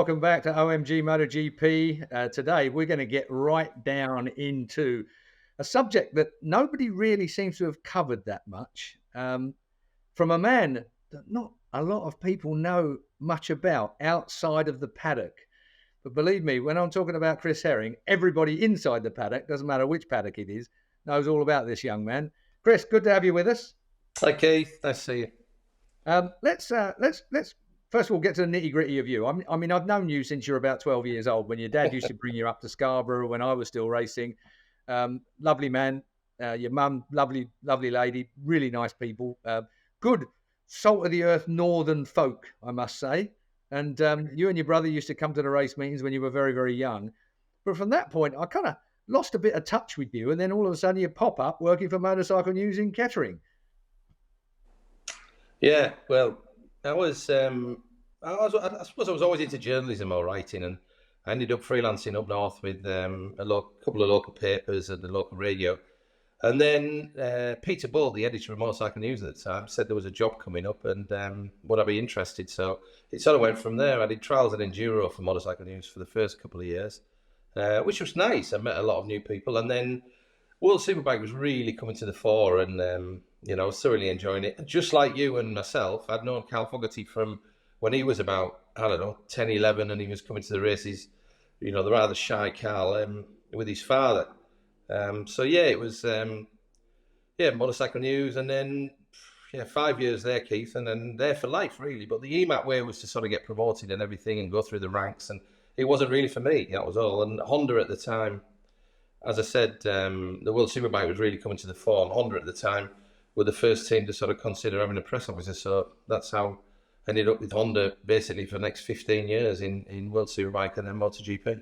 welcome back to OMG MotoGP. Today, we're going to get right down into a subject that nobody really seems to have covered that much, from a man that not a lot of people know much about outside of the paddock. But believe me, when I'm talking about Chris Herring, everybody inside the paddock, doesn't matter which paddock it is, knows all about this young man. Chris, good to have you with us. Hi, Keith. Nice to see you. Let's first of all get to the nitty gritty of you. I mean, I've known you since you're about 12 years old, when your dad used to bring you up to Scarborough when I was still racing. Lovely man. Your mum, lovely lady, really nice people. Good salt of the earth northern folk, I must say. And you and your brother used to come to the race meetings when you were very, very young. But from that point, I kind of lost a bit of touch with you. And then all of a sudden you pop up working for Motorcycle News in Kettering. Yeah, well, I suppose I was always into journalism or writing, and I ended up freelancing up north with a couple of local papers and the local radio. And then Peter Bull, the editor of Motorcycle News at the time, said there was a job coming up and would I be interested? So it sort of went from there. I did trials and enduro for Motorcycle News for the first couple of years, which was nice. I met a lot of new people. And then World Superbike was really coming to the fore, and I was thoroughly enjoying it. Just like you and myself, I'd known Cal Fogarty from when he was about, 10, 11, and he was coming to the races, the rather shy Cal, with his father. It was Motorcycle News, and then 5 years there, Keith, and then there for life, really. But the EMAT way was to sort of get promoted and everything and go through the ranks, and it wasn't really for me, that was all. And Honda at the time, as I said, the World Superbike was really coming to the fore, and Honda at the time were the first team to sort of consider having a press officer. So that's how I ended up with Honda basically for the next 15 years in World Superbike and then MotoGP.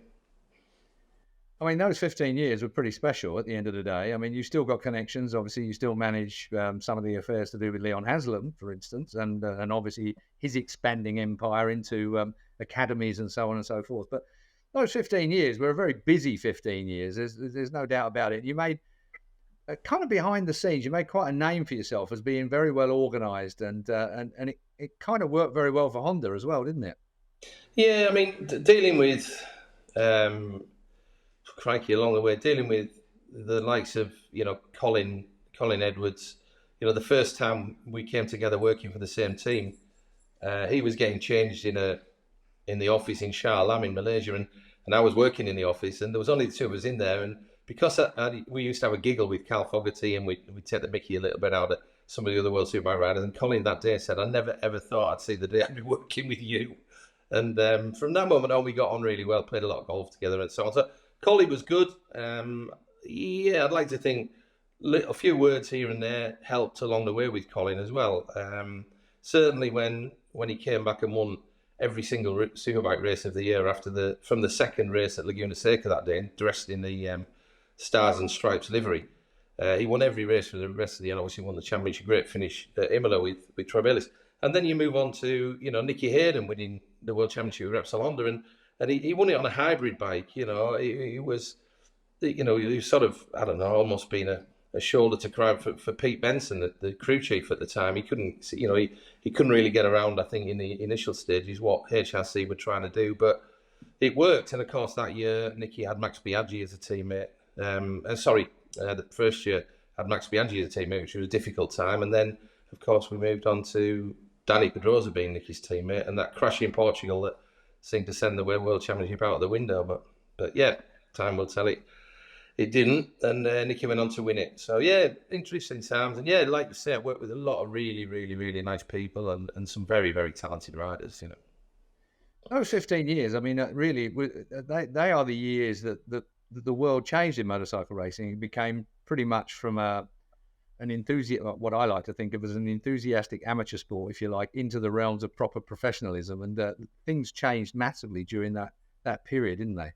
I mean, those 15 years were pretty special at the end of the day. I mean, you still got connections. Obviously, you still manage some of the affairs to do with Leon Haslam, for instance, and obviously his expanding empire into academies and so on and so forth. But those 15 years were a very busy 15 years. There's no doubt about it. You made, kind of behind the scenes, you made quite a name for yourself as being very well organised, and it kind of worked very well for Honda as well, didn't it? Yeah, I mean, dealing with... crikey, along the way, dealing with the likes of, Colin Edwards. The first time we came together working for the same team, he was getting changed in the office in Shah Alam in Malaysia, and I was working in the office, and there was only the two of us in there. And because we used to have a giggle with Cal Fogarty, and we'd take the mickey a little bit out of some of the other World Superbike riders, and Colin that day said, I never ever thought I'd see the day I'd be working with you. And from that moment on, we got on really well, played a lot of golf together and so on. So Colin was good. I'd like to think a few words here and there helped along the way with Colin as well. Certainly when he came back and won every single Superbike race of the year from the second race at Laguna Seca that day, dressed in the Stars and Stripes livery. He won every race for the rest of the year. Obviously won the championship, great finish at Imola with Troy Bayliss. And then you move on to, Nicky Hayden winning the World Championship with Repsol Honda, and he won it on a hybrid bike. He was sort of, I don't know, almost being a shoulder to cry for Pete Benson, the crew chief at the time. He couldn't, he couldn't really get around, I think, in the initial stages, what HRC were trying to do, but it worked. And of course, that year, Nicky had Max Biaggi as a teammate. The first year had Max Biaggi as a teammate, which was a difficult time. And then, of course, we moved on to Danny Pedrosa being Nicky's teammate, and that crash in Portugal that seemed to send the World Championship out the window. But yeah, time will tell it. It didn't, and Nicky went on to win it. So yeah, interesting times. And yeah, like you say, I worked with a lot of really, really, really nice people and some very, very talented riders, Those 15 years, I mean, really, they are the years that the world changed in motorcycle racing. It became pretty much from an enthusiast, what I like to think of as an enthusiastic amateur sport, if you like, into the realms of proper professionalism. And things changed massively during that period, didn't they?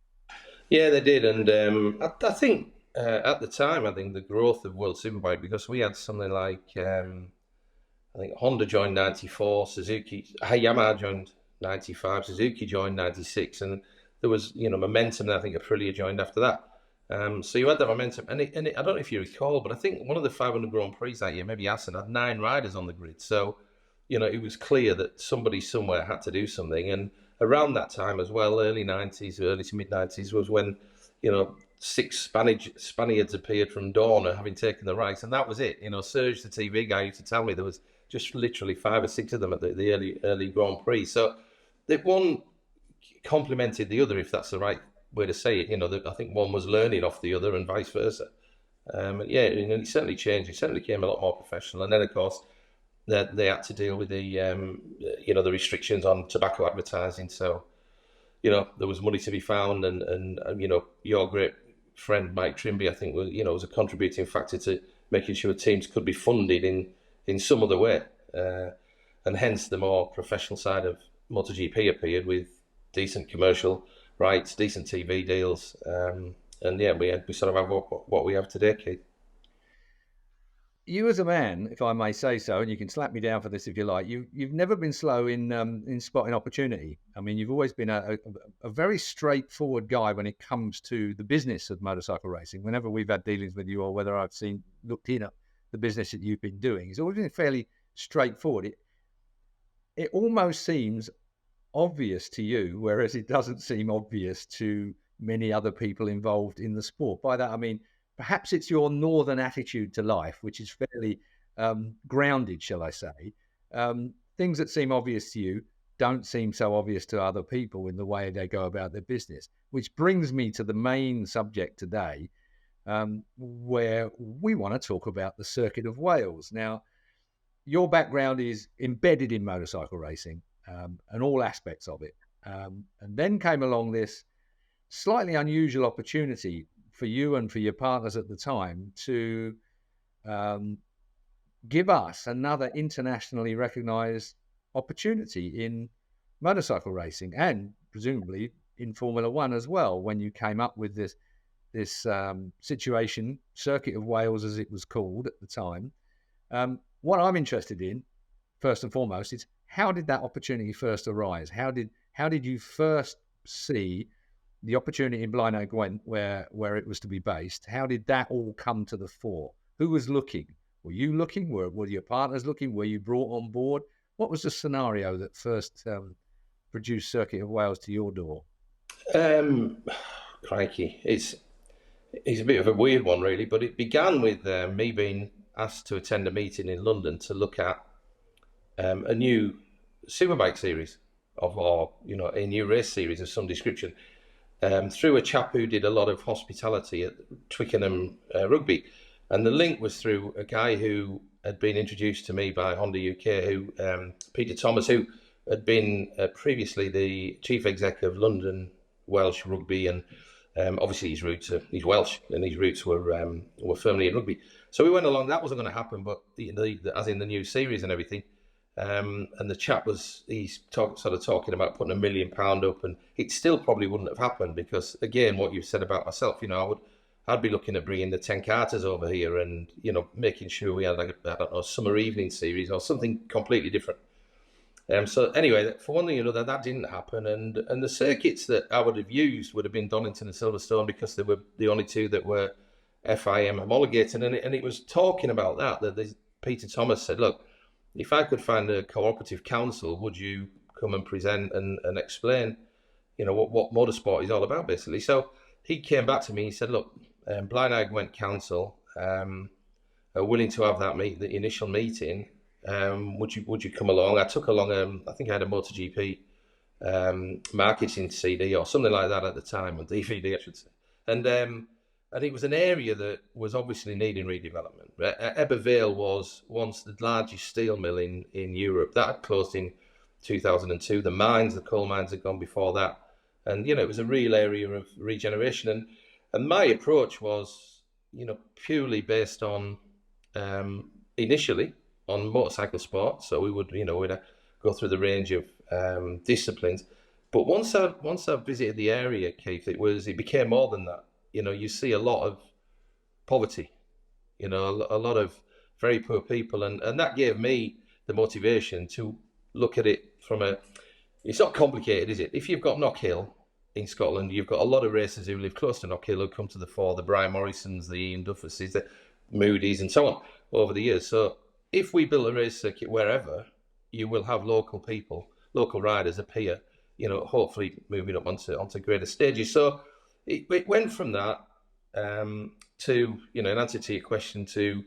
Yeah, they did. And I think at the time, the growth of World Superbike, because we had something like, I think Honda joined 94, Yamaha joined 95, Suzuki joined 96, and there was, momentum, and I think Aprilia joined after that. So you had that momentum, and I don't know if you recall, but I think one of the 500 Grand Prix that year, maybe Assen, had 9 riders on the grid. So, it was clear that somebody somewhere had to do something, and around that time as well, early 90s, early to mid 90s, was when, 6 Spaniards appeared from Dorna, having taken the rights, and that was it. Serge, the TV guy, used to tell me there was just literally 5 or 6 of them at the early Grand Prix. So that one complemented the other, if that's the right way to say it. I think one was learning off the other and vice versa. And it certainly changed. It certainly became a lot more professional. And then, of course, they had to deal with the the restrictions on tobacco advertising. So, there was money to be found, and your great friend Mike Trimby, I think, was a contributing factor to making sure teams could be funded in some other way, and hence the more professional side of MotoGP appeared with decent commercial rights, decent TV deals, and we sort of have what we have today, Keith. You as a man, if I may say so, and you can slap me down for this if you like, you've never been slow in spotting opportunity. I mean, you've always been a very straightforward guy when it comes to the business of motorcycle racing. Whenever we've had dealings with you, or whether I've looked in at the business that you've been doing, it's always been fairly straightforward. It almost seems obvious to you, whereas it doesn't seem obvious to many other people involved in the sport. By that I mean, perhaps it's your northern attitude to life, which is fairly grounded, shall I say. Things that seem obvious to you don't seem so obvious to other people in the way they go about their business, which brings me to the main subject today, where we want to talk about the Circuit of Wales. Now, your background is embedded in motorcycle racing, and all aspects of it. And then came along this slightly unusual opportunity for you and for your partners at the time to give us another internationally recognized opportunity in motorcycle racing, and presumably in Formula One as well, when you came up with this situation, Circuit of Wales as it was called at the time. What I'm interested in, first and foremost, is how did that opportunity first arise? How did you first see the opportunity in Blaenau Gwent, where it was to be based? How did that all come to the fore? Who was looking? Were you looking? Were your partners looking? Were you brought on board? What was the scenario that first produced Circuit of Wales to your door? Crikey, it's a bit of a weird one, really, but it began with me being asked to attend a meeting in London to look at a new superbike series a new race series of some description, through a chap who did a lot of hospitality at Twickenham Rugby. And the link was through a guy who had been introduced to me by Honda UK, Peter Thomas, who had been previously the chief exec of London Welsh Rugby, and obviously he's Welsh, and his roots were firmly in rugby. So we went along. That wasn't going to happen, but as in the new series and everything. And the chap he's talking about putting £1 million up, and it still probably wouldn't have happened because, again, what you said about myself, I'd be looking at bringing the 10 carters over here and making sure we had a summer evening series or something completely different. So anyway, for one thing or another, that didn't happen, and the circuits that I would have used would have been Donington and Silverstone because they were the only two that were FIM homologated, and it was talking about that Peter Thomas said, look, if I could find a cooperative council, would you come and present and explain, what motorsport is all about, basically? So he came back to me. He said, look, Blaenau Gwent Council are willing to have the initial meeting. Would you come along? I took along, I think I had a MotoGP marketing CD or something like that at the time, or DVD, I should say. And it was an area that was obviously needing redevelopment. Ebbw Vale was once the largest steel mill in Europe. That had closed in 2002. The coal mines had gone before that. And, it was a real area of regeneration. And my approach was, purely based on, initially, on motorcycle sport. So we would, we'd go through the range of disciplines. But once I visited the area, Keith, it became more than that. You see a lot of poverty, a lot of very poor people. And that gave me the motivation to look at it it's not complicated, is it? If you've got Knockhill in Scotland, you've got a lot of racers who live close to Knockhill who come to the fore, the Brian Morrisons, the Ian Duffuses, the Moody's and so on over the years. So if we build a race circuit wherever, you will have local people, local riders appear, hopefully moving up onto greater stages. So it went from that to, in answer to your question, to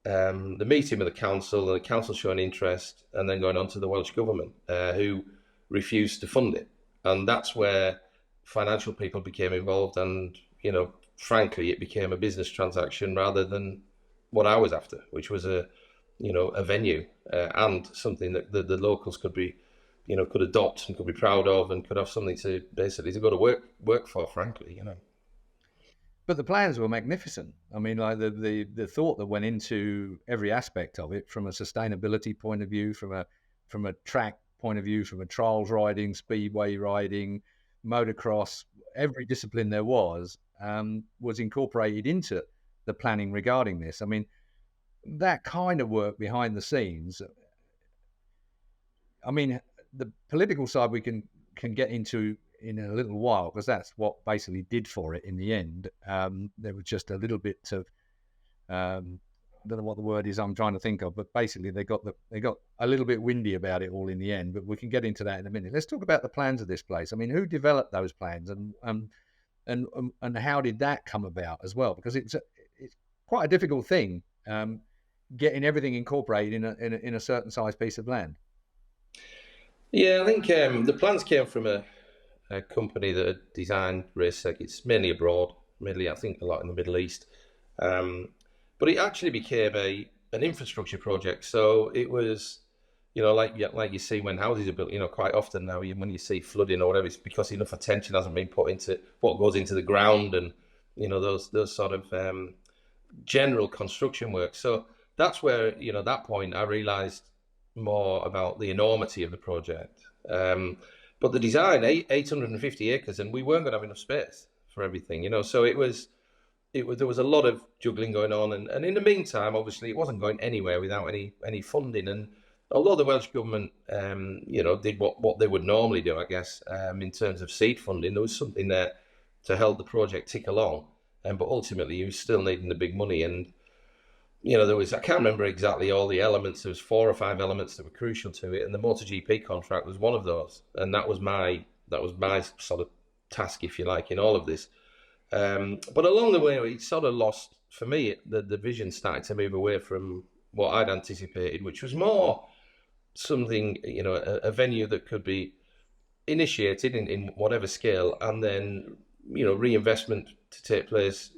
the meeting with the council, and the council showing interest, and then going on to the Welsh Government, who refused to fund it. And that's where financial people became involved, and, frankly, it became a business transaction rather than what I was after, which was a venue and something that the locals could be, could adopt and could be proud of, and could have something to basically to go to work for, frankly, But the plans were magnificent. I mean, like the thought that went into every aspect of it, from a sustainability point of view, from a track point of view, from a trials riding, speedway riding, motocross, every discipline there was incorporated into the planning regarding this. I mean, that kind of work behind the scenes. I mean, the political side we can get into in a little while, because that's what basically did for it in the end. There was just a little bit of I don't know what the word is I'm trying to think of, but basically they got a little bit windy about it all in the end. But we can get into that in a minute. Let's talk about the plans of this place. I mean, who developed those plans, and how did that come about as well? Because it's quite a difficult thing, getting everything incorporated in a certain size piece of land. Yeah, I think the plans came from a company that had designed race circuits, mainly abroad, mainly I think a lot in the Middle East. But it actually became an infrastructure project. So it was, like you see when houses are built, quite often now, when you see flooding or whatever, it's because enough attention hasn't been put into what goes into the ground, and those sort of general construction work. So that's where, at that point, I realised more about the enormity of the project. But the design, 850 acres, and we weren't going to have enough space for everything, so there was a lot of juggling going on, and in the meantime, obviously, it wasn't going anywhere without any funding. And although the Welsh Government, did what they would normally do, I guess, in terms of seed funding, there was something there to help the project tick along. But ultimately, you were still needing the big money, and there was, I can't remember exactly all the elements. There was 4 or 5 elements that were crucial to it, and the MotoGP contract was one of those. And that was my sort of task, if you like, in all of this. But along the way, it sort of lost, for me, the vision started to move away from what I'd anticipated, which was more something, a venue that could be initiated in whatever scale, and then, reinvestment to take place,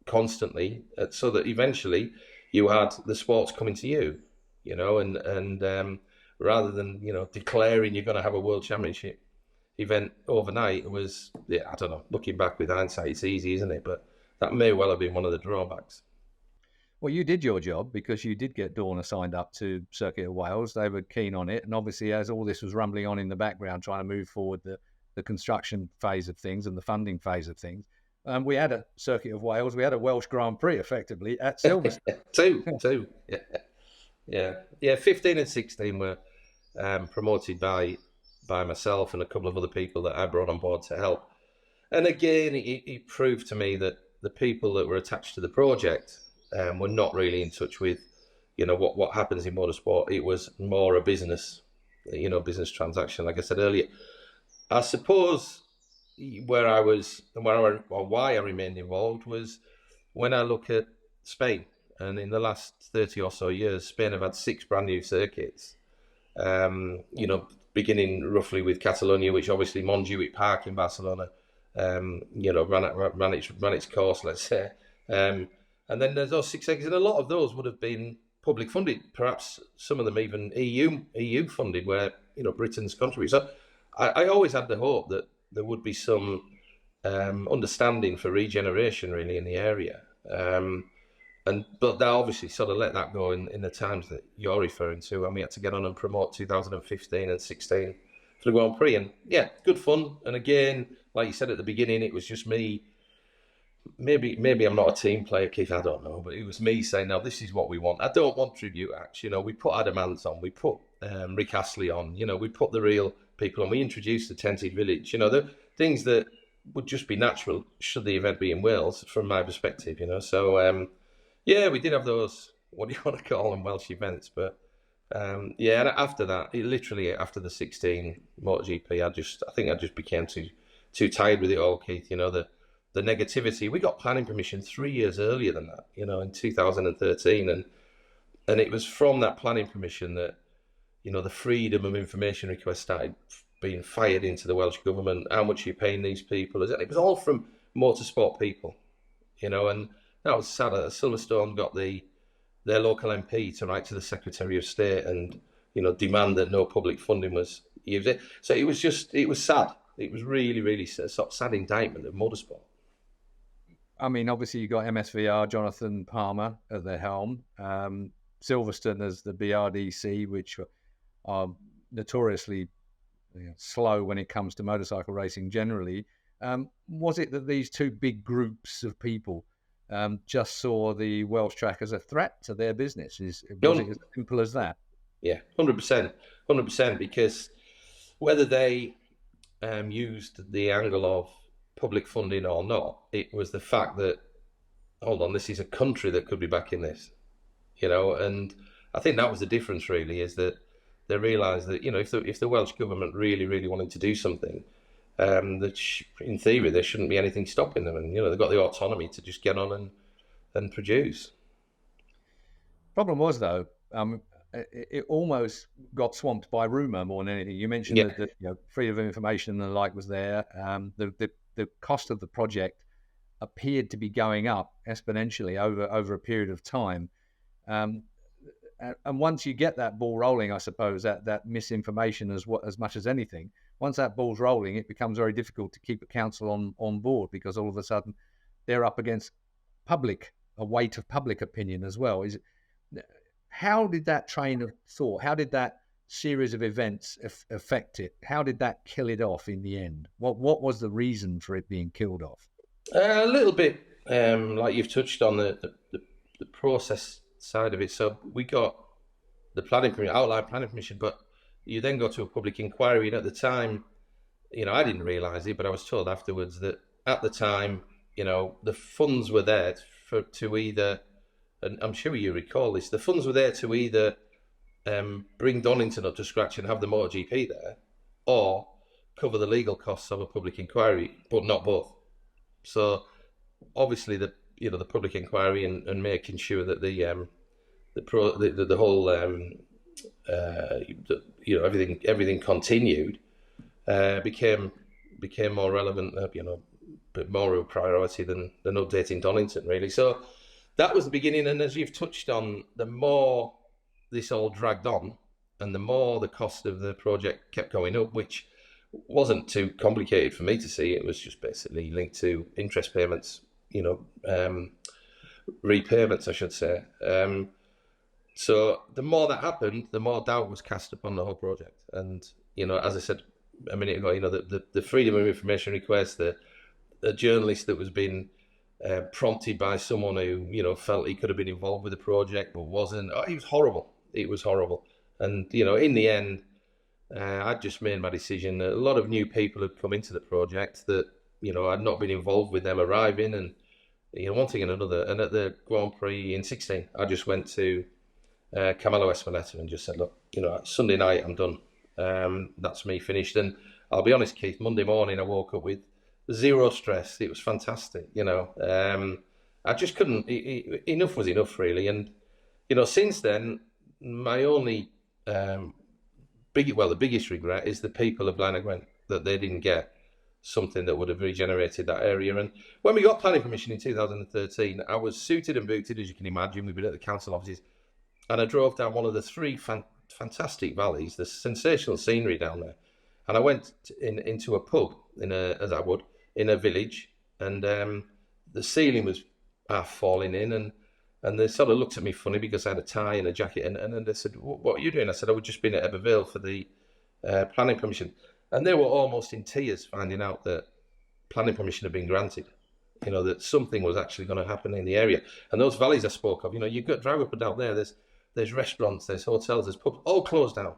constantly, so that eventually you had the sports coming to you, and rather than, declaring you're going to have a world championship event overnight, it was, I don't know, looking back with hindsight, it's easy, isn't it? But that may well have been one of the drawbacks. Well, you did your job, because you did get Dorna signed up to Circuit of Wales. They were keen on it, and obviously, as all this was rumbling on in the background, trying to move forward the construction phase of things and the funding phase of things, we had a Circuit of Wales. We had a Welsh Grand Prix, effectively, at Silverstone. two. Yeah. 15 and 16 were promoted by myself and a couple of other people that I brought on board to help. And again, it proved to me that the people that were attached to the project were not really in touch with, what happens in motorsport. It was more a business transaction. Like I said earlier, I suppose where I was, and why I remained involved, was when I look at Spain. And in the last 30 or so years, Spain have had 6 brand new circuits. Beginning roughly with Catalonia, which obviously Montjuic Park in Barcelona, ran its course, let's say. And then there's those 6 circuits, and a lot of those would have been public funded, perhaps some of them even EU funded, where Britain's contributed. So I always had the hope that there would be some understanding for regeneration, really, in the area. But they obviously sort of let that go in the times that you're referring to, and we had to get on and promote 2015 and 16 for the Grand Prix. And yeah, good fun. And again, like you said at the beginning, it was just me. Maybe I'm not a team player, Keith, I don't know, but it was me saying, no, this is what we want. I don't want tribute acts. We put Adam Ants on, we put Rick Astley on, we put the real people on, we introduced the Tented Village, the things that would just be natural should the event be in Wales, from my perspective, So, yeah, we did have those, what do you want to call them, Welsh events, but Yeah, and after that, literally after the 16 MotoGP, I think I just became too tired with it all, Keith. The negativity. We got planning permission 3 years earlier than that, in 2013, and it was from that planning permission that the freedom of information requests started being fired into the Welsh government. How much are you paying these people? It was all from motorsport people, and that was sad. Silverstone got their local MP to write to the Secretary of State and demand that no public funding was used. So it was sad. It was really, really sad indictment of motorsport. I mean, obviously you got MSVR, Jonathan Palmer at the helm, Silverstone as the BRDC, which are notoriously slow when it comes to motorcycle racing generally. Was it that these two big groups of people just saw the Welsh track as a threat to their business? Was it as simple as that? Yeah, 100%, because whether they used the angle of public funding or not, it was the fact that, hold on, this is a country that could be backing this, and I think that was the difference really, is that they realised that, if the Welsh government really, really wanted to do something, that in theory there shouldn't be anything stopping them, and they've got the autonomy to just get on and produce. Problem was though, it almost got swamped by rumour more than anything. You mentioned that freedom of information and the like was there. The cost of the project appeared to be going up exponentially over a period of time. And once you get that ball rolling, I suppose that misinformation as much as anything, once that ball's rolling, it becomes very difficult to keep a council on board, because all of a sudden they're up against a weight of public opinion as well. How did that train of thought, how did that series of events affect it? How did that kill it off in the end? What was the reason for it being killed off? A little bit, like you've touched on the process side of it. So we got the outline planning permission, but you then go to a public inquiry. And at the time, I didn't realise it, but I was told afterwards that at the time, the funds were there to either, and I'm sure you recall this, the funds were there to either bring Donington up to scratch and have the MotoGP there, or cover the legal costs of a public inquiry, but not both. So obviously the public inquiry and making sure that the whole everything continued became more relevant, but more of a priority than updating Donington really. So that was the beginning, and as you've touched on, the more this all dragged on, and the more the cost of the project kept going up, which wasn't too complicated for me to see. It was just basically linked to interest payments, repayments, I should say. So the more that happened, the more doubt was cast upon the whole project. And, as I said a minute ago, the freedom of information request, the journalist that was being prompted by someone who, felt he could have been involved with the project but wasn't. Oh, it was horrible. It was horrible. And, in the end, I'd just made my decision. A lot of new people had come into the project that, I'd not been involved with them arriving, and, one thing and another. And at the Grand Prix in 16, I just went to Camillo Espineta and just said, look, Sunday night I'm done. That's me finished. And I'll be honest, Keith, Monday morning I woke up with zero stress. It was fantastic, I just couldn't, enough was enough really. And, since then, my only, the biggest regret is the people of Glenagwen, that they didn't get something that would have regenerated that area. And when we got planning permission in 2013, I was suited and booted, as you can imagine. We've been at the council offices, and I drove down one of the three fantastic valleys. There's sensational scenery down there. And I went into a pub, as I would, in a village, and the ceiling was half falling in, and they sort of looked at me funny because I had a tie and a jacket, and then they said, what are you doing? I said, I would just been at Eberville for the planning permission. And they were almost in tears finding out that planning permission had been granted, that something was actually going to happen in the area. And those valleys I spoke of, you got drive up and down there, there's restaurants, there's hotels, there's pubs, all closed down.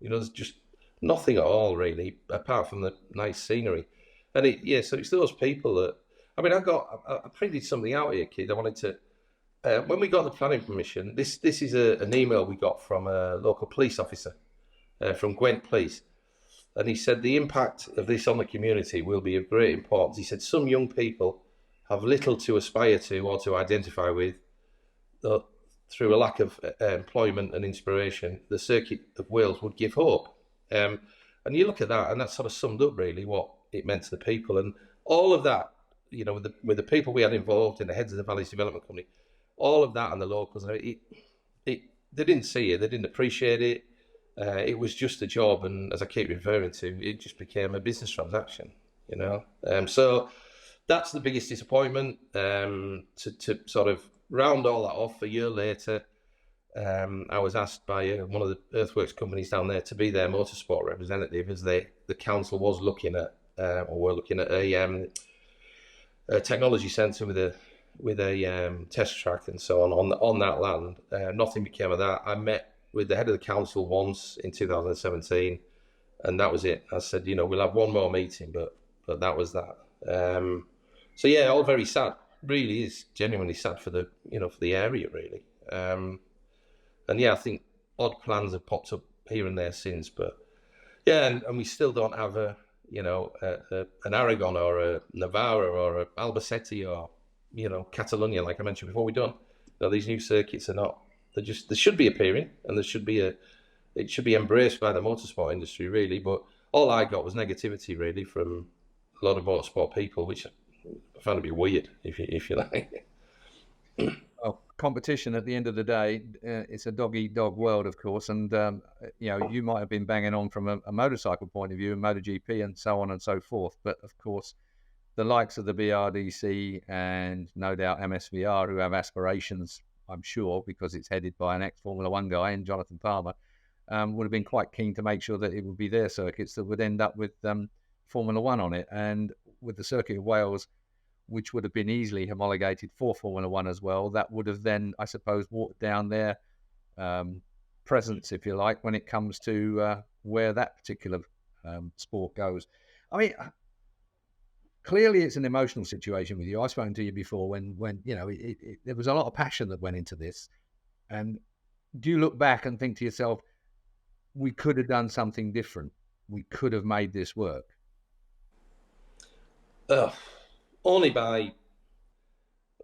There's just nothing at all really, apart from the nice scenery. And so it's those people that, I printed something out here, kid. I wanted to when we got the planning permission, this is an email we got from a local police officer from Gwent Police. And he said the impact of this on the community will be of great importance. He said some young people have little to aspire to or to identify with. Through a lack of employment and inspiration, the Circuit of Wales would give hope. And you look at that, and that sort of summed up really what it meant to the people. And all of that, you know, with the people we had involved in the heads of the Valleys Development Company, all of that and the locals, they didn't see it, they didn't appreciate it. It was just a job, and as I keep referring to, it just became a business transaction, you know. So that's the biggest disappointment. To sort of round all that off, a year later, I was asked by one of the earthworks companies down there to be their motorsport representative, as the council was looking at, or were looking at a technology centre with a test track and so on that land. Nothing became of that. I met with the head of the council once in 2017, and that was it. I said, you know, we'll have one more meeting, but that was that. So yeah, all very sad. Really is genuinely sad for the area, really. And yeah, I think odd plans have popped up here and there since, but yeah, and we still don't have an Aragon or a Navarra or a Albacete or, you know, Catalonia, like I mentioned before. We don't. You know, these new circuits are not. They should be appearing, and it should be embraced by the motorsport industry, really. But all I got was negativity, really, from a lot of motorsport people, which I found to be weird, if you like. Well, competition at the end of the day, it's a dog-eat-dog world, of course, and you know, you might have been banging on from a motorcycle point of view, and MotoGP, and so on and so forth. But of course, the likes of the BRDC and no doubt MSVR, who have aspirations, I'm sure, because it's headed by an ex-Formula One guy, and Jonathan Palmer, would have been quite keen to make sure that it would be their circuits that would end up with Formula One on it, and with the Circuit of Wales, which would have been easily homologated for Formula One as well. That would have then, I suppose, walked down their presence, if you like, when it comes to where that particular sport goes. I mean, clearly it's an emotional situation with you. I've spoken to you before when you know, there was a lot of passion that went into this. And do you look back and think to yourself, we could have done something different? We could have made this work? Only by,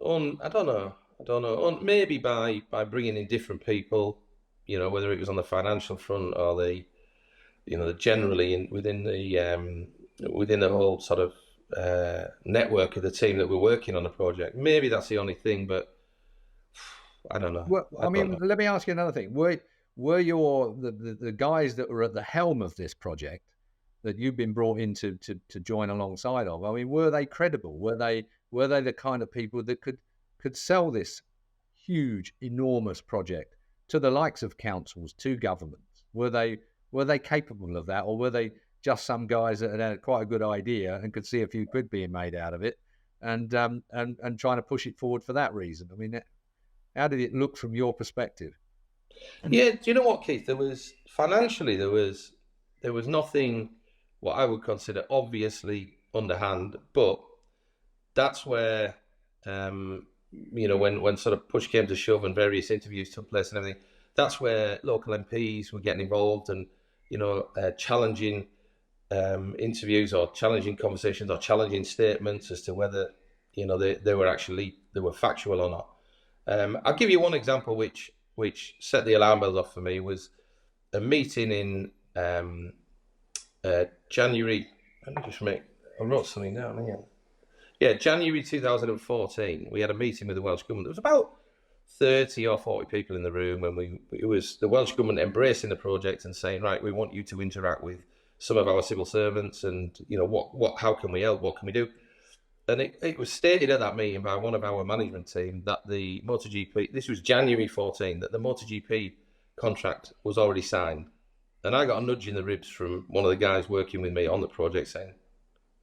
I don't know, maybe by bringing in different people, you know, whether it was on the financial front or generally within the whole sort of network of the team that we're working on the project. Maybe that's the only thing, but I don't know. Well, I mean, let me ask you another thing. Were the guys that were at the helm of this project that you've been brought in to join alongside of, I mean, were they credible? Were they the kind of people that could sell this huge, enormous project to the likes of councils, to governments? Were they capable of that, or were they just some guys that had quite a good idea and could see a few quid being made out of it, and trying to push it forward for that reason? I mean, how did it look from your perspective? Yeah, do you know what, Keith? There was nothing what I would consider obviously underhand, but that's where when sort of push came to shove and various interviews took place and everything, that's where local MPs were getting involved and challenging interviews or challenging conversations or challenging statements as to whether they were factual or not. I'll give you one example which set the alarm bells off for me. Was a meeting in January. I wrote something down here. Yeah, January 2014. We had a meeting with the Welsh government. There was about 30 or 40 people in the room, and it was the Welsh government embracing the project and saying, right, we want you to interact with some of our civil servants, and how can we help? What can we do? And it was stated at that meeting by one of our management team that the MotoGP, this was January 14, that the MotoGP contract was already signed. And I got a nudge in the ribs from one of the guys working with me on the project saying,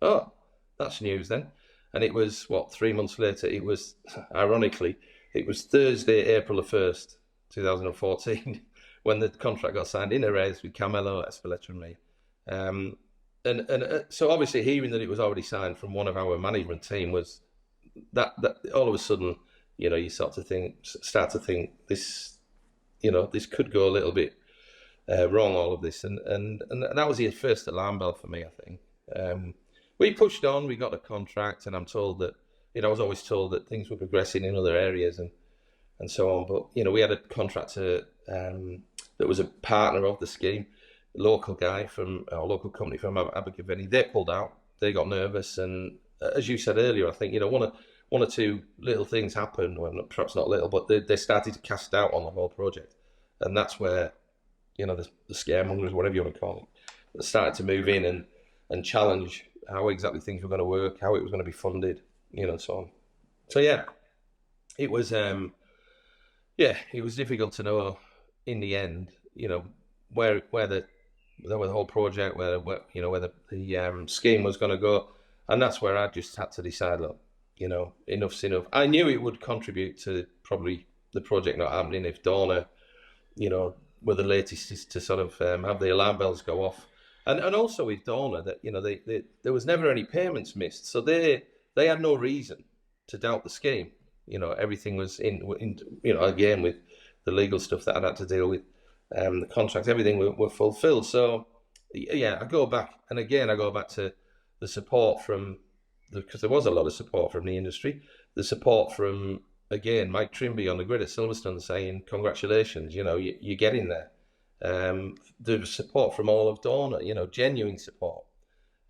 oh, that's news then. And it was, 3 months later, it was, ironically, it was Thursday, April the 1st, 2014, when the contract got signed in a race with Carmelo, Espeleta and me. And so obviously hearing that it was already signed from one of our management team was that all of a sudden, you start to think this, this could go a little bit wrong, all of this, and that was the first alarm bell for me, I think. We pushed on, we got a contract, and I'm told that, I was always told that things were progressing in other areas and so on, but, we had a contractor that was a partner of the scheme, a local company from Abergavenny. They pulled out, they got nervous, and as you said earlier, I think, one or two little things happened, well, perhaps not little, but they started to cast doubt on the whole project, and that's where, the scaremongers, whatever you want to call it, started to move in and challenge how exactly things were going to work, how it was going to be funded, and so on. So yeah, it was it was difficult to know in the end, where the whole project, where the scheme was going to go, and that's where I just had to decide, look, enough's enough. I knew it would contribute to probably the project not happening if Dorna, were the latest to sort of have the alarm bells go off, and also with Dorna that they there was never any payments missed, so they had no reason to doubt the scheme. Everything was in again with the legal stuff that I'd had to deal with, the contracts, everything were fulfilled. So yeah, I go back to the support from because there was a lot of support from the industry, the support from, again, Mike Trimby on the grid at Silverstone saying, congratulations, you're getting there. The support from all of Dorna, genuine support.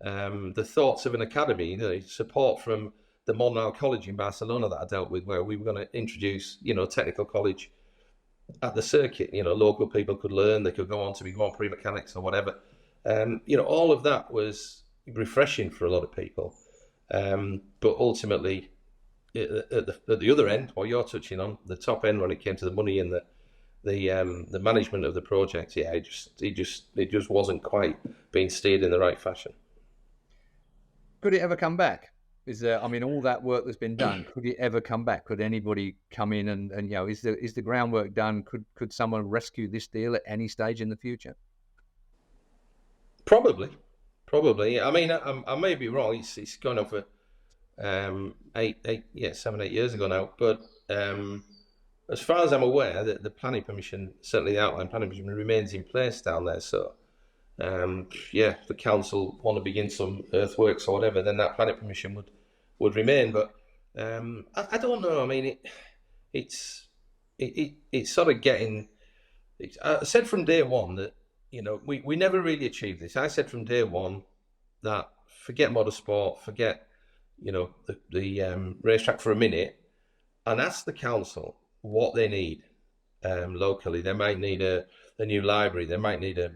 The thoughts of an academy, support from the Monreal College in Barcelona that I dealt with, where we were going to introduce, technical college at the circuit. Local people could learn, they could go on to be Grand Prix mechanics or whatever. All of that was refreshing for a lot of people. But ultimately, at the other end, what you're touching on, the top end, when it came to the money and the management of the project, yeah, it just wasn't quite being steered in the right fashion. Could it ever come back? Is there? I mean, all that work that's been done, could it ever come back? Could anybody come in and is the groundwork done? Could someone rescue this deal at any stage in the future? Probably. I mean, I may be wrong. It's gone on for 7, 8 years ago now. But as far as I'm aware, the planning permission, certainly the outline planning permission, remains in place down there. So, if the council want to begin some earthworks or whatever, then that planning permission would remain. But I don't know. I mean, it's sort of getting. I said from day one that we never really achieved this. I said from day one that forget motorsport, forget the racetrack for a minute, and ask the council what they need locally. They might need a new library. They might need a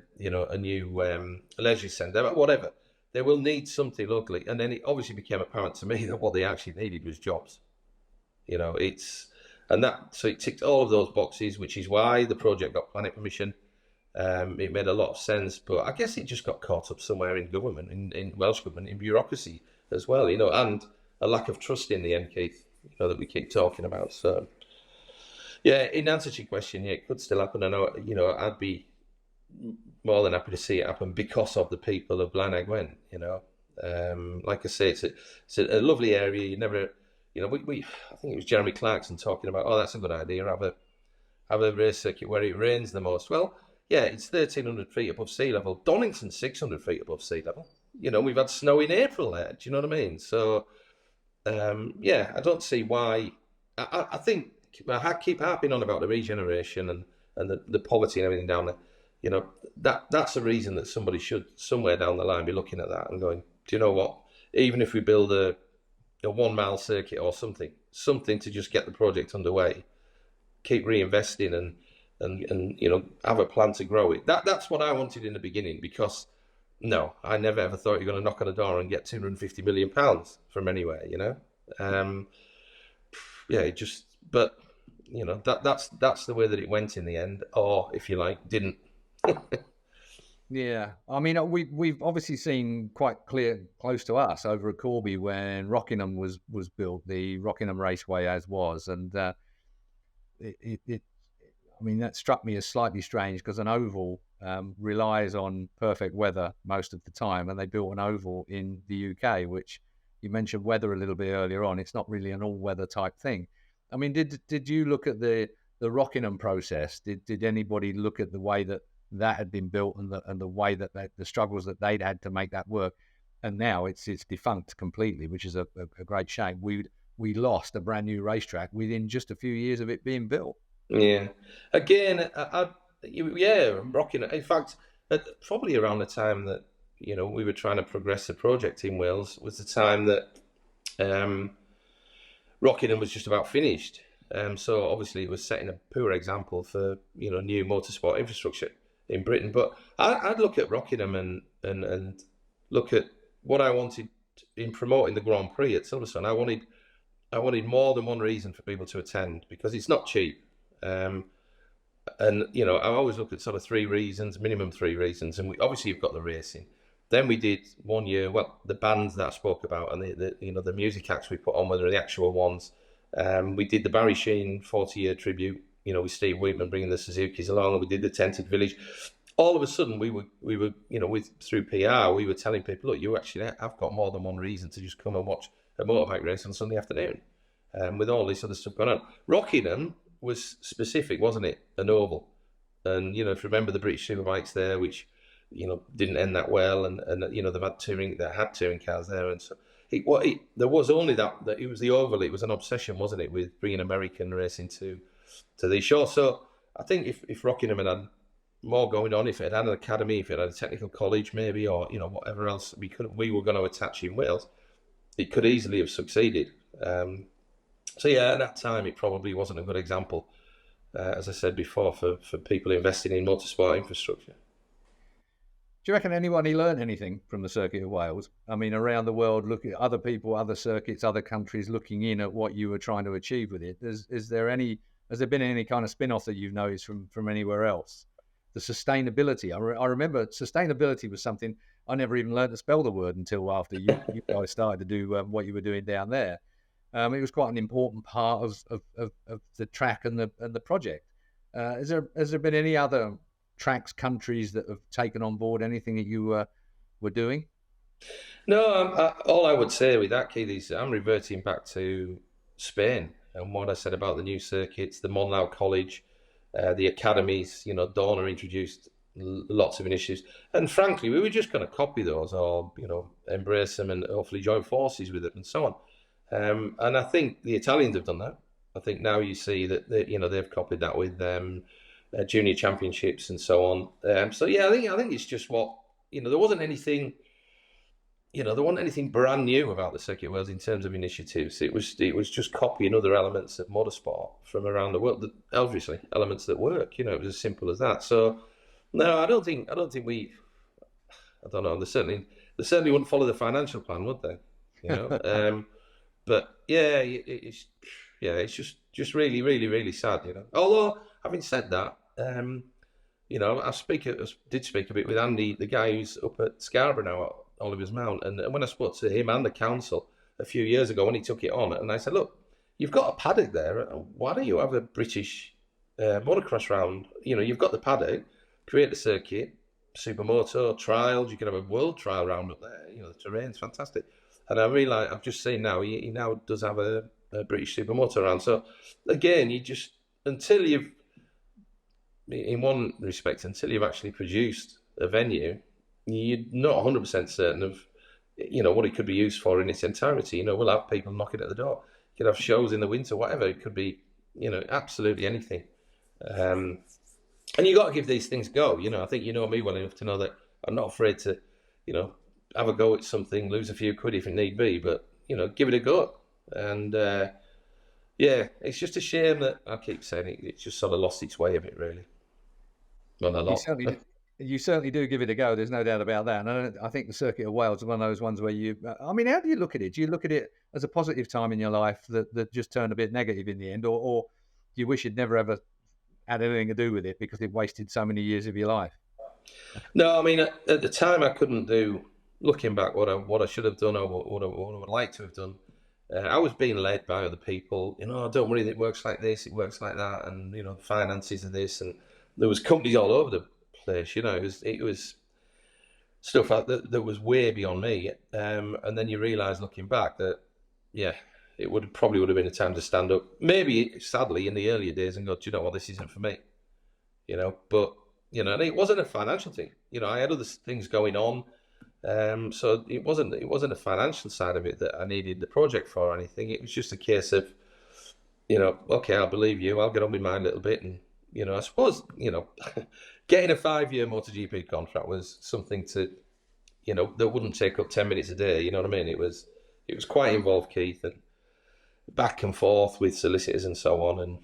new leisure centre, whatever. They will need something locally. And then it obviously became apparent to me that what they actually needed was jobs. So it ticked all of those boxes, which is why the project got planning permission. It made a lot of sense, but I guess it just got caught up somewhere in government, in Welsh government, in bureaucracy as well, and a lack of trust in the end, Keith, that we keep talking about. So, yeah, in answer to your question, yeah, it could still happen. And I'd be more than happy to see it happen because of the people of Blaenau Gwent. Like I say, it's a lovely area. You never, we I think it was Jeremy Clarkson talking about, that's a good idea. Have a race circuit where it rains the most. Well, yeah, it's 1,300 feet above sea level. Donington's 600 feet above sea level. We've had snow in April there. Do you know what I mean? So, I don't see why. I think I keep harping on about the regeneration and the poverty and everything down there. That's a reason that somebody should, somewhere down the line, be looking at that and going, do you know what? Even if we build a 1 mile circuit or something to just get the project underway, keep reinvesting and have a plan to grow it. That's what I wanted in the beginning, because no, I never ever thought you're going to knock on a door and get £250 million from anywhere. But that's the way that it went in the end, or if you like, didn't. Yeah, I mean, we've obviously seen quite close to us over at Corby when Rockingham was built, the Rockingham Raceway as was, and I mean, that struck me as slightly strange because an oval relies on perfect weather most of the time, and they built an oval in the UK, which you mentioned weather a little bit earlier on. It's not really an all-weather type thing. I mean, did you look at the Rockingham process? Did anybody look at the way that had been built and the way that the struggles that they'd had to make that work? And now it's defunct completely, which is a great shame. We lost a brand new racetrack within just a few years of it being built. Yeah. Again, Rockingham. In fact, probably around the time that we were trying to progress the project in Wales was the time that Rockingham was just about finished. So obviously it was setting a poor example for new motorsport infrastructure in Britain. But I'd look at Rockingham and look at what I wanted in promoting the Grand Prix at Silverstone. I wanted more than one reason for people to attend, because it's not cheap. And I always look at sort of 3 reasons, minimum 3 reasons. And obviously you've got the racing. Then we did one year, the bands that I spoke about and the music acts we put on, whether the actual ones. We did the Barry Sheen 40-year tribute, with Steve Wheatman bringing the Suzukis along, and we did the Tented Village. All of a sudden, we were through PR, we were telling people, look, you actually have got more than one reason to just come and watch a motorbike race on Sunday afternoon, with all this other stuff going on. Rockingham was specific, wasn't it? An oval, and if you remember the British Superbikes there, which didn't end that well, and they've had touring cars there, and so there was only that it was the oval. It was an obsession, wasn't it, with bringing American racing to the shore. So I think if Rockingham had more going on, if it had an academy, if it had a technical college maybe, or whatever else we were going to attach in Wales, it could easily have succeeded. So yeah, at that time it probably wasn't a good example, as I said before, for people investing in motorsport infrastructure. Do you reckon anybody learned anything from the Circuit of Wales? I mean, around the world, look at other people, other circuits, other countries looking in at what you were trying to achieve with it. Has there been any kind of spin-off that you've noticed from anywhere else? The sustainability. I remember sustainability was something I never even learned to spell the word until after you guys started to do what you were doing down there. It was quite an important part of the track and the project. Has there been any other tracks, countries that have taken on board anything that you were doing? No, all I would say with that, Keith, is I'm reverting back to Spain and what I said about the new circuits, the Monlau College, the academies. Dorna introduced lots of initiatives, and frankly, we were just going to copy those or embrace them and hopefully join forces with it and so on. And I think the Italians have done that. I think now you see that they've copied that with junior championships and so on. So yeah, I think it's just what there wasn't anything. There wasn't anything brand new about the Circuit of Wales in terms of initiatives. It was just copying other elements of motorsport from around the world. Obviously, elements that work. It was as simple as that. So no, I don't think we. I don't know. They certainly wouldn't follow the financial plan, would they? But yeah, it's just really, really, really sad. Although having said that, I did speak a bit with Andy, the guy who's up at Scarborough now at Oliver's Mount, and when I spoke to him and the council a few years ago when he took it on, and I said, look, you've got a paddock there. Why don't you have a British motocross round? You've got the paddock, create the circuit, supermoto trials. You can have a world trial round up there. The terrain's fantastic. And I realise, I've just seen now, he now does have a British supermoto round. So again, until you've actually produced a venue, you're not 100% certain of, what it could be used for in its entirety. We'll have people knocking at the door. You could have shows in the winter, whatever. It could be, absolutely anything. And you got to give these things a go. I think you know me well enough to know that I'm not afraid to, have a go at something, lose a few quid if it need be, but give it a go. And yeah, it's just a shame that I keep saying it's just sort of lost its way a bit, really. Well, a lot. You certainly do give it a go. There's no doubt about that. And I think the Circuit of Wales is one of those ones where how do you look at it? Do you look at it as a positive time in your life that just turned a bit negative in the end, or do you wish you'd never ever had anything to do with it because it wasted so many years of your life? No, I mean, at the time I couldn't do. Looking back, what I should have done or what I would like to have done, I was being led by other people. Don't worry, it works like this, it works like that, and the finances of this, and there was companies all over the place. It was stuff that was way beyond me. And then you realise, looking back, that it probably would have been a time to stand up. Maybe, sadly, in the earlier days and go, do you know what, this isn't for me. But and it wasn't a financial thing. I had other things going on, so it wasn't a financial side of it that I needed the project for or anything. It was just a case of, okay, I'll believe you. I'll get on with mine a little bit, and I suppose getting a 5-year MotoGP contract was something to, that wouldn't take up 10 minutes a day. You know what I mean? It was quite involved, Keith, and back and forth with solicitors and so on, and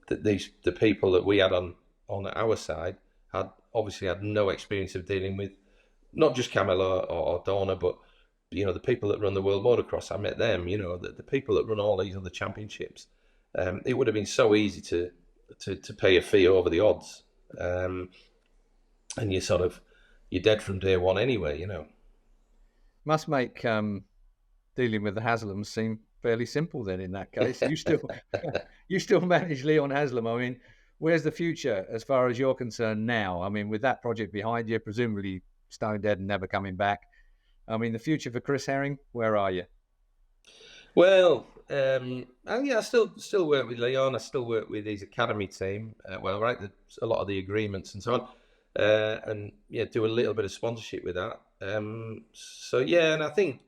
the people that we had on our side obviously had no experience of dealing with not just Camilla or Dorna, but the people that run the World Motocross. I met them. The people that run all these other championships. It would have been so easy to pay a fee over the odds, and you're dead from day one anyway. Must make dealing with the Haslams seem fairly simple then. In that case, you still manage Leon Haslam. I mean, where's the future as far as you're concerned now? I mean, with that project behind you, presumably stone dead and never coming back. I mean, the future for Chris Herring, where are you? Well, I still work with Leon. I still work with his academy team. A lot of the agreements and so on, and do a little bit of sponsorship with that. And I think,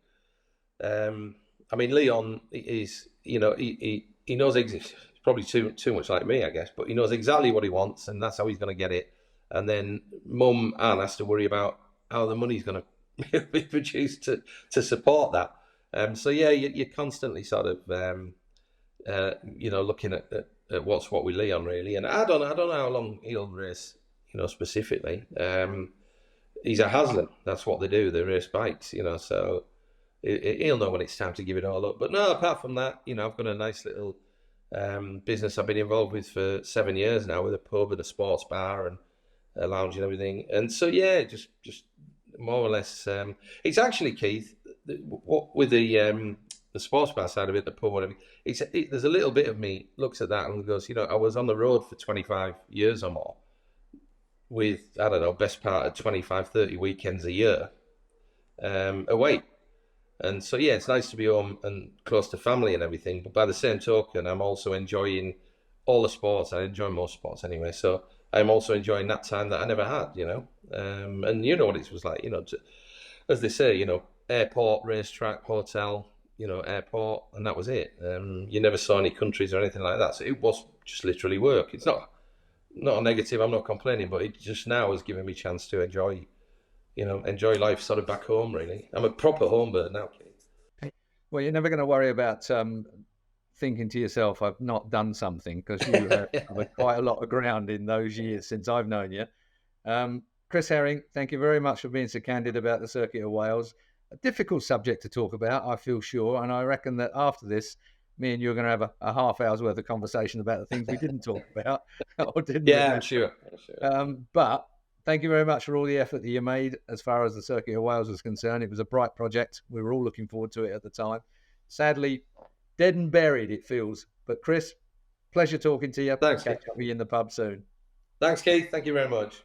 Leon is, he knows probably too much like me, I guess, but he knows exactly what he wants, and that's how he's going to get it. And then Mum Anne has to worry about how the money's going to be produced to support that. You're constantly sort of, looking at what's what with Leon really. And I don't know how long he'll race, specifically. He's a Haslam. That's what they do. They race bikes, so he'll know when it's time to give it all up. But no, apart from that, I've got a nice little business I've been involved with for 7 years now, with a pub and a sports bar and a lounge and everything. And so, just more or less, it's actually, Keith, what with the sports bar side of it, the pub, whatever. There's a little bit of me looks at that and goes, I was on the road for 25 years or more, with, I don't know, best part of 25, 30 weekends a year away. And so, it's nice to be home and close to family and everything. But by the same token, I'm also enjoying all the sports. I enjoy most sports anyway. So I'm also enjoying that time that I never had, and you know what it was like, as they say, airport, racetrack, hotel, airport, and that was it. You never saw any countries or anything like that. So it was just literally work. It's not a negative. I'm not complaining, but it just now has given me a chance to enjoy life sort of back home, really. I'm a proper home bird now, Keith. Well, you're never going to worry about thinking to yourself, I've not done something, because you have covered quite a lot of ground in those years since I've known you. Chris Herring, thank you very much for being so candid about the Circuit of Wales. A difficult subject to talk about, I feel sure, and I reckon that after this, me and you are going to have a half hour's worth of conversation about the things we didn't talk about. Or didn't I'm sure. But thank you very much for all the effort that you made as far as the Circuit of Wales was concerned. It was a bright project. We were all looking forward to it at the time. Sadly, dead and buried, it feels. But Chris, pleasure talking to you. Thanks. Catch up with you in the pub soon. Thanks, Keith. Thank you very much.